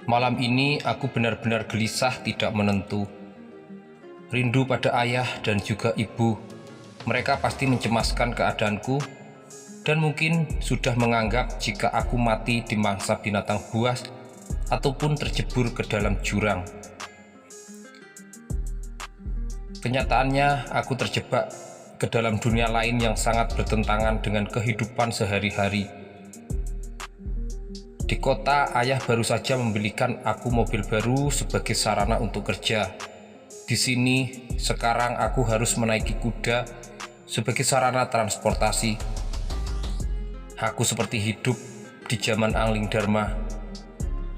Malam ini aku benar-benar gelisah tidak menentu. Rindu pada ayah dan juga ibu. Mereka pasti mencemaskan keadaanku dan mungkin sudah menganggap jika aku mati di mangsa binatang buas ataupun terjebur ke dalam jurang. Kenyataannya aku terjebak ke dalam dunia lain yang sangat bertentangan dengan kehidupan sehari-hari. Di kota, ayah baru saja membelikan aku mobil baru sebagai sarana untuk kerja. Di sini, sekarang aku harus menaiki kuda sebagai sarana transportasi. Aku seperti hidup di zaman Angling Dharma,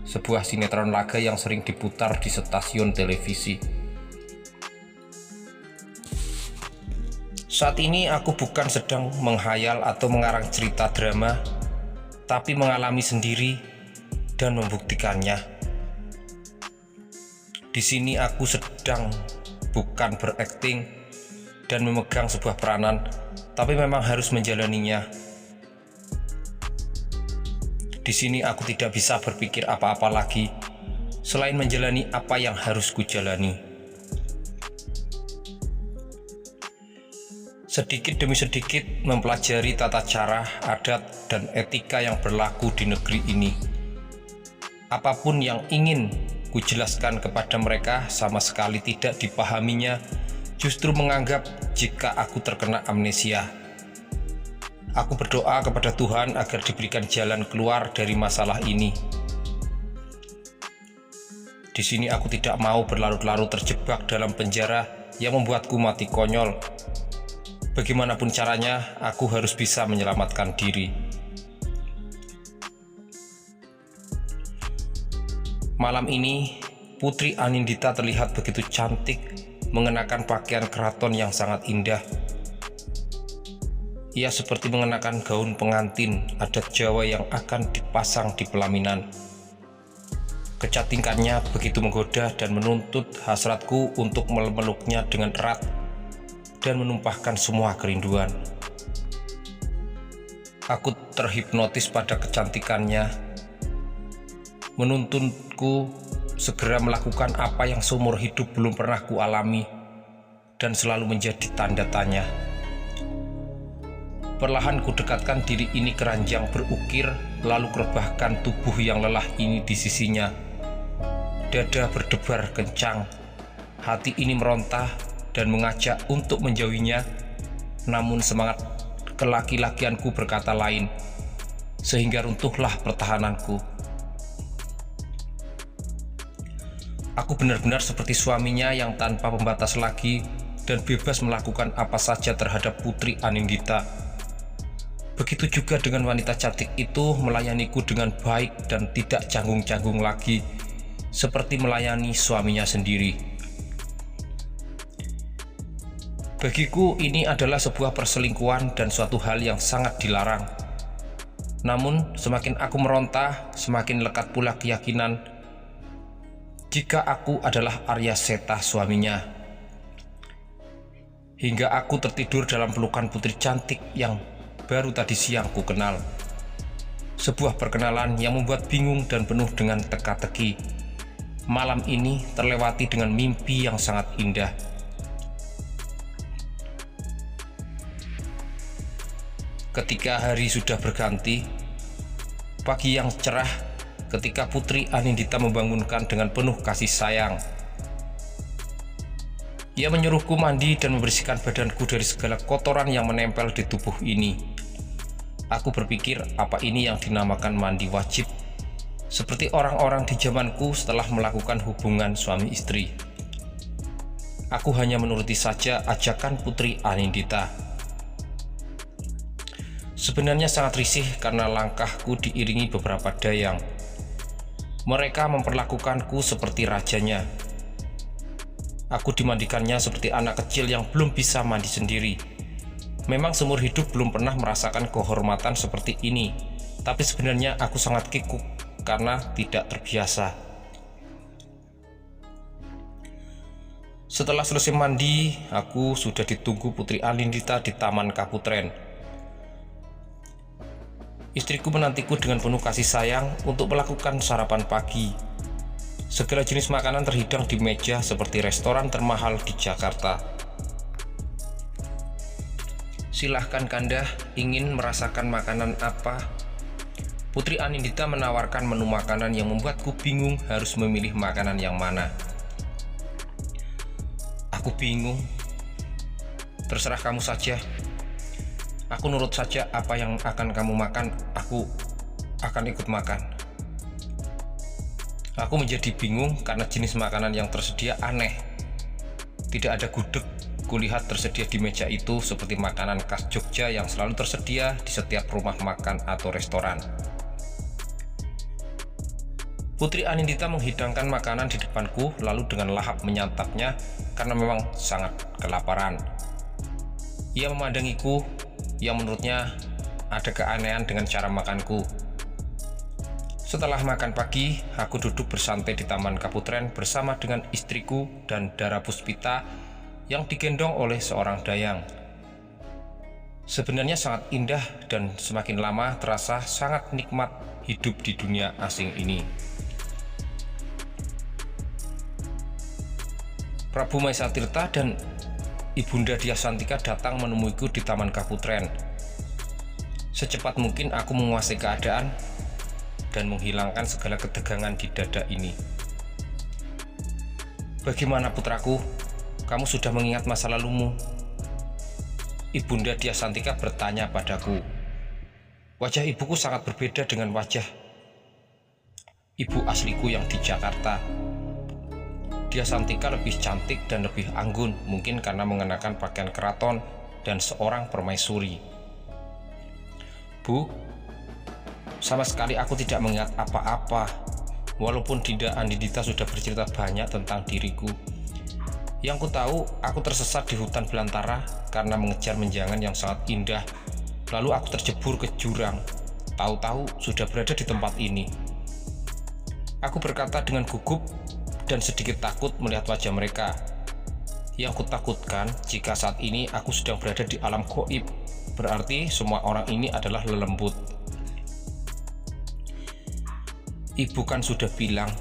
sebuah sinetron laga yang sering diputar di stasiun televisi. Saat ini aku bukan sedang menghayal atau mengarang cerita drama, tapi mengalami sendiri dan membuktikannya. Di sini aku sedang bukan berakting dan memegang sebuah peranan, tapi memang harus menjalaninya. Di sini aku tidak bisa berpikir apa-apa lagi selain menjalani apa yang harus kujalani. Sedikit demi sedikit mempelajari tata cara, adat, dan etika yang berlaku di negeri ini. Apapun yang ingin kujelaskan kepada mereka sama sekali tidak dipahaminya, justru menganggap jika aku terkena amnesia. Aku berdoa kepada Tuhan agar diberikan jalan keluar dari masalah ini. Di sini aku tidak mau berlarut-larut terjebak dalam penjara yang membuatku mati konyol. Bagaimanapun caranya, aku harus bisa menyelamatkan diri. Malam ini, Putri Anindita terlihat begitu cantik mengenakan pakaian keraton yang sangat indah. Ia seperti mengenakan gaun pengantin adat Jawa yang akan dipasang di pelaminan. Kecantikannya begitu menggoda dan menuntut hasratku untuk memeluknya dengan erat dan menumpahkan semua kerinduan. Aku terhipnotis pada kecantikannya, menuntunku segera melakukan apa yang seumur hidup belum pernah kualami dan selalu menjadi tanda tanya. Perlahan kudekatkan diri ini ke ranjang berukir, lalu kerebahkan tubuh yang lelah ini di sisinya. Dada berdebar kencang, hati ini meronta dan mengajak untuk menjauhinya, namun semangat kelaki-lakianku berkata lain, sehingga runtuhlah pertahananku. Aku benar-benar seperti suaminya yang tanpa pembatas lagi dan bebas melakukan apa saja terhadap Putri Anindita. Begitu juga dengan wanita cantik itu melayaniku dengan baik dan tidak canggung-canggung lagi, seperti melayani suaminya sendiri. Bagiku ini adalah sebuah perselingkuhan dan suatu hal yang sangat dilarang. Namun semakin aku meronta, semakin lekat pula keyakinan jika aku adalah Arya Seta suaminya. Hingga aku tertidur dalam pelukan putri cantik yang baru tadi siang ku kenal. Sebuah perkenalan yang membuat bingung dan penuh dengan teka-teki. Malam ini terlewati dengan mimpi yang sangat indah. Ketika hari sudah berganti, pagi yang cerah ketika Putri Anindita membangunkan dengan penuh kasih sayang. Ia menyuruhku mandi dan membersihkan badanku dari segala kotoran yang menempel di tubuh ini. Aku berpikir apa ini yang dinamakan mandi wajib, seperti orang-orang di zamanku setelah melakukan hubungan suami istri. Aku hanya menuruti saja ajakan Putri Anindita. Sebenarnya sangat risih karena langkahku diiringi beberapa dayang. Mereka memperlakukanku seperti rajanya. Aku dimandikannya seperti anak kecil yang belum bisa mandi sendiri. Memang seumur hidup belum pernah merasakan kehormatan seperti ini, tapi sebenarnya aku sangat kikuk karena tidak terbiasa. Setelah selesai mandi, aku sudah ditunggu Putri Anindita di Taman Kaputren. Istriku menantiku dengan penuh kasih sayang untuk melakukan sarapan pagi. Segala jenis makanan terhidang di meja seperti restoran termahal di Jakarta. Silahkan Kanda ingin merasakan makanan apa? Putri Anindita menawarkan menu makanan yang membuatku bingung harus memilih makanan yang mana. Aku bingung. Terserah kamu saja. Aku nurut saja apa yang akan kamu makan, aku akan ikut makan. Aku menjadi bingung karena jenis makanan yang tersedia aneh. Tidak ada gudeg, kulihat tersedia di meja itu seperti makanan khas Jogja yang selalu tersedia di setiap rumah makan atau restoran. Putri Anindita menghidangkan makanan di depanku lalu dengan lahap menyantapnya karena memang sangat kelaparan. Ia memandangiku yang menurutnya ada keanehan dengan cara makanku. Setelah makan pagi, aku duduk bersantai di Taman Kaputren bersama dengan istriku dan Dara Puspita yang digendong oleh seorang dayang. Sebenarnya sangat indah dan semakin lama terasa sangat nikmat hidup di dunia asing ini. Prabu Maesa Tirta dan Ibunda Dyah Santika datang menemuiku di Taman Kaputren. Secepat mungkin aku menguasai keadaan dan menghilangkan segala ketegangan di dada ini. Bagaimana putraku? Kamu sudah mengingat masa lalumu? Ibunda Dyah Santika bertanya padaku. Wajah ibuku sangat berbeda dengan wajah ibu asliku yang di Jakarta. Dyah Santika lebih cantik dan lebih anggun, mungkin karena mengenakan pakaian keraton dan seorang permaisuri. Bu, sama sekali aku tidak mengingat apa-apa, walaupun Dinda Anindita sudah bercerita banyak tentang diriku. Yang ku tahu, aku tersesat di hutan belantara karena mengejar menjangan yang sangat indah. Lalu aku terjebur ke jurang, tahu-tahu sudah berada di tempat ini. Aku berkata dengan gugup dan sedikit takut melihat wajah mereka. Yang kutakutkan jika saat ini aku sedang berada di alam gaib, berarti semua orang ini adalah lelembut. Ibu kan sudah bilang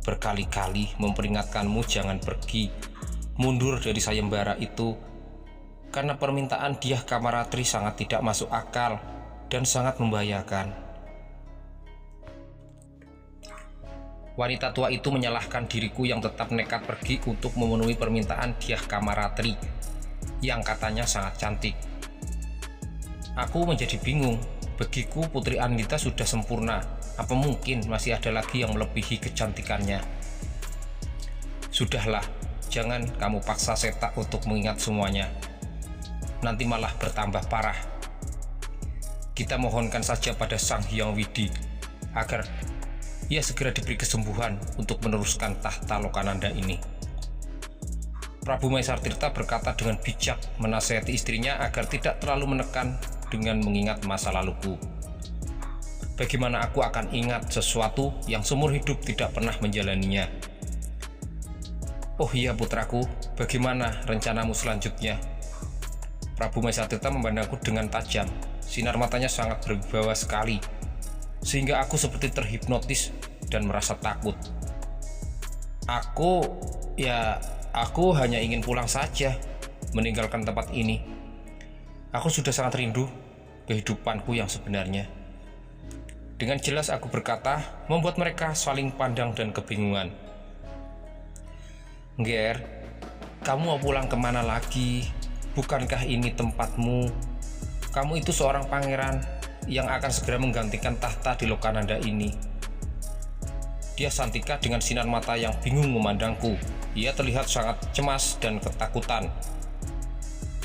berkali-kali memperingatkanmu jangan pergi, mundur dari sayembara itu, karena permintaan Dyah Kamaratri sangat tidak masuk akal dan sangat membahayakan. Wanita tua itu menyalahkan diriku yang tetap nekat pergi untuk memenuhi permintaan Dyah Kamaratri yang katanya sangat cantik. Aku menjadi bingung. Bagiku Putri Anindita sudah sempurna. Apa mungkin masih ada lagi yang melebihi kecantikannya? Sudahlah, jangan kamu paksa Setak untuk mengingat semuanya. Nanti malah bertambah parah. Kita mohonkan saja pada Sang Hyang Widi agar ia segera diberi kesembuhan untuk meneruskan tahta Lokananda ini. Prabu Maesa Tirta berkata dengan bijak, menasihati istrinya agar tidak terlalu menekan dengan mengingat masa laluku. Bagaimana aku akan ingat sesuatu yang seumur hidup tidak pernah menjalaninya? Oh iya putraku, bagaimana rencanamu selanjutnya? Prabu Maesa Tirta memandangku dengan tajam. Sinar matanya sangat berwibawa sekali, sehingga aku seperti terhipnotis dan merasa takut. Aku hanya ingin pulang saja, meninggalkan tempat ini. Aku sudah sangat rindu kehidupanku yang sebenarnya. Dengan jelas aku berkata, membuat mereka saling pandang dan kebingungan. Nger, kamu mau pulang kemana lagi? Bukankah ini tempatmu? Kamu itu seorang pangeran yang akan segera menggantikan tahta di Lokananda ini. Dyah Santika dengan sinar mata yang bingung memandangku. Ia terlihat sangat cemas dan ketakutan.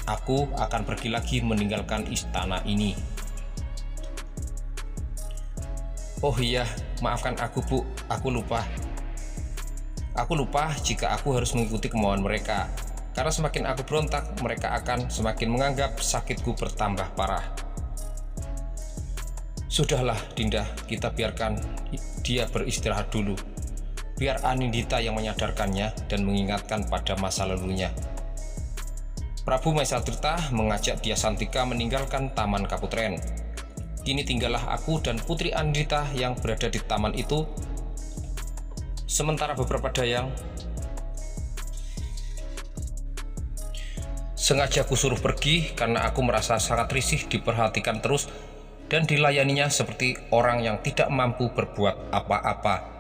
Aku akan pergi lagi meninggalkan istana ini. Oh iya, maafkan aku Bu, aku lupa. Aku lupa jika aku harus mengikuti kemauan mereka. Karena semakin aku berontak, mereka akan semakin menganggap sakitku bertambah parah. Sudahlah Dinda, kita biarkan dia beristirahat dulu. Biar Anindita yang menyadarkannya dan mengingatkan pada masa lalunya. Prabu Maesa Tirta mengajak Dyah Santika meninggalkan Taman Kaputren. Kini tinggallah aku dan Putri Anindita yang berada di taman itu. Sementara beberapa Dayang sengaja aku suruh pergi karena aku merasa sangat risih diperhatikan terus dan dilayaninya seperti orang yang tidak mampu berbuat apa-apa.